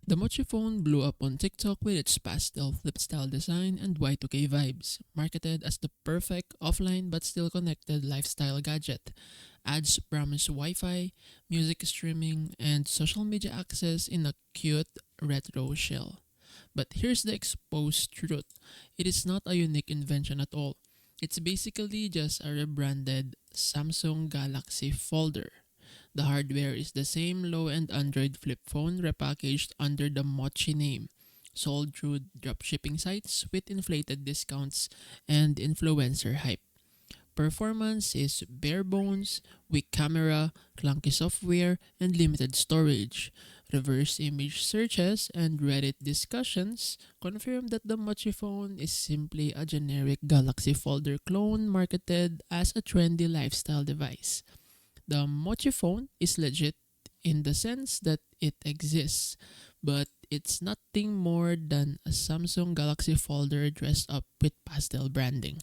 The Mochi Phone blew up on TikTok with its pastel flip style design and Y2K vibes, marketed as the perfect offline but still connected lifestyle gadget. Ads promise Wi Fi, music streaming, and social media access in a cute retro shell. But here's the exposed truth: it is not a unique invention at all. It's basically just a rebranded Samsung Galaxy Folder. The hardware is the same low-end Android flip phone repackaged under the Mochi name, sold through dropshipping sites with inflated discounts and influencer hype. Performance is bare bones, weak camera, clunky software, and limited storage. Reverse image searches and Reddit discussions confirm that the Mochi phone is simply a generic Galaxy Folder clone marketed as a trendy lifestyle device. The Mochi phone is legit in the sense that it exists, but it's nothing more than a Samsung Galaxy Folder dressed up with pastel branding.